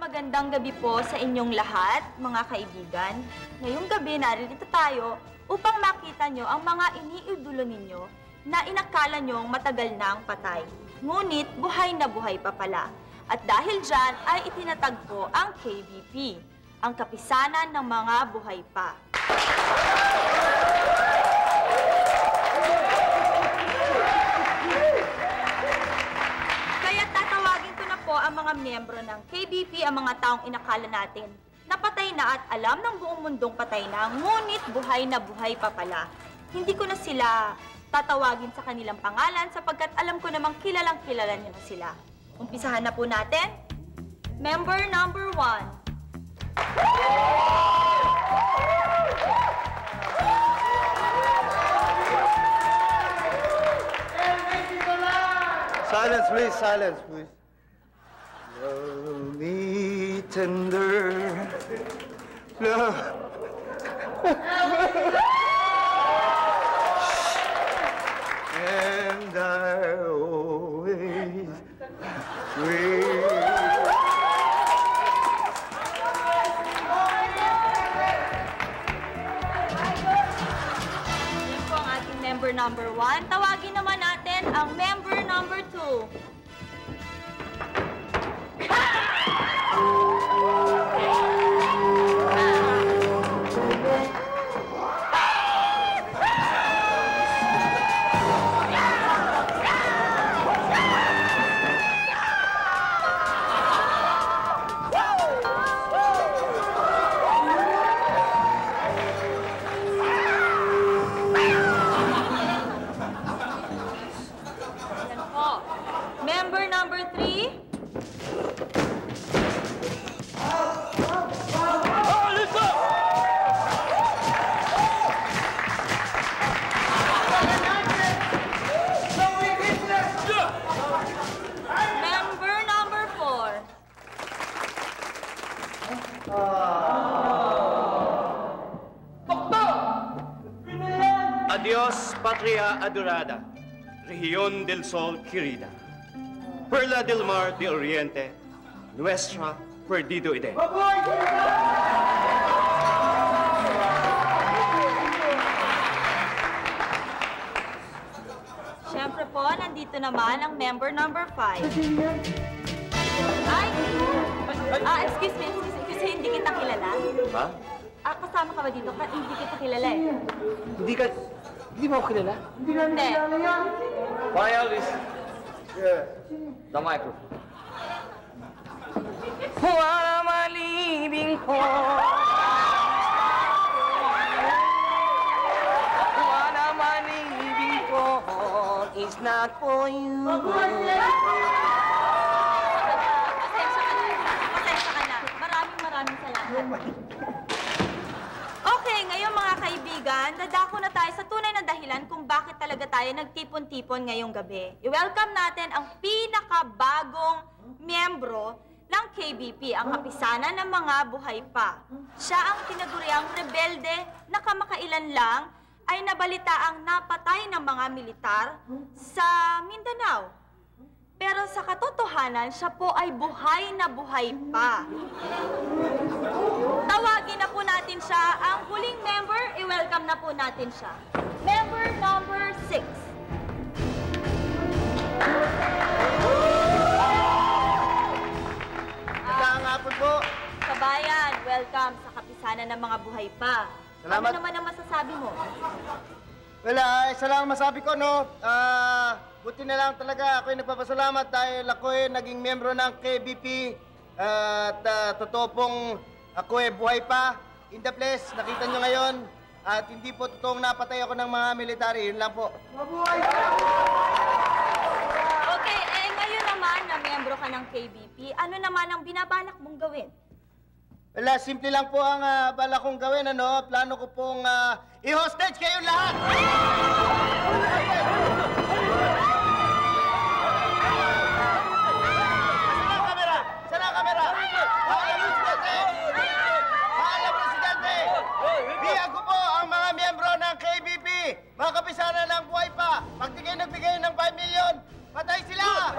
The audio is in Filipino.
magandang gabi po sa inyong lahat, mga kaibigan. Ngayong gabi, narito tayo upang makita nyo ang mga iniidolo ninyo na inakala nyong matagal na ang patay. Ngunit buhay na buhay pa pala. At dahil dyan ay itinatagpo ang KBP, ang kapisanan ng mga buhay pa. Kaya tatawagin ko na po ang mga miyembro ng KBP, ang mga taong inakala natin na patay na at alam ng buong mundong patay na, ngunit buhay na buhay pa pala. Hindi ko na sila tatawagin sa kanilang pangalan sapagkat alam ko namang kilalang-kilala niyo na sila. Umpisahan na po natin. Member number 1. Silence, please. Silence, please. Love me tender. Love. And I always will. Yan po ang ating member number 1. Tawagin naman natin ang member number 2. Member number 3. Member number 4. Adios, Patria Adorada, Región del Sol querida, Perla del Mar de Oriente, Nuestra Perdido Ide. Siyempre po, nandito naman ang member number 5. Ay! Excuse me, kasi hindi kita kilala. Ha? Kasama ka ba dito? Hindi kita kilala eh. Hindi mo ako kilala? Hindi. Why, Elvis? Yeah. The microphone. Wala malibing ko. Wala malibing ko. It's not for you. Pasensya ka na. Maraming salamat. Okay, ngayon mga kaibigan, dadako na tayo sa tunay na dahilan kung bakit talaga tayo nagtipon-tipon ngayong gabi. I-welcome natin ang pinakabagong miyembro ng KBP, ang kapisanan ng mga buhay pa. Siya ang tinaguriang rebelde na kamakailan lang ay nabalitaang napatay ng mga militar sa Mindanao. Pero sa katotohanan, siya po ay buhay na buhay pa. Tawagin na po natin siya. Ang huling member, i-welcome na po natin siya. Member number 6. Magandang hapon po. Kabayan, welcome sa kapisanan ng mga buhay pa. Salamat. Ano naman ang masasabi mo? Wala, isa lang masabi ko, no? Buti na lang talaga ako'y nagpapasalamat dahil ako'y naging miyembro ng KBP at totoo pong ako'y buhay pa. In the place, nakita nyo ngayon at hindi po totoong napatay ako ng mga military. Yun lang po. Okay, ngayon naman na miyembro ka ng KBP, ano naman ang binabalak mong gawin? Wala, simple lang po ang bala kong gawin, ano? Plano ko pong i-hostage kayong lahat! Saan ang kamera? Mahal Presidente! Mahal Presidente! Biyag ko po ang mga miyembro ng KBP, mga kapisanan ng buhay pa. Pag di kayo nagbigay ng 5 million, patay sila!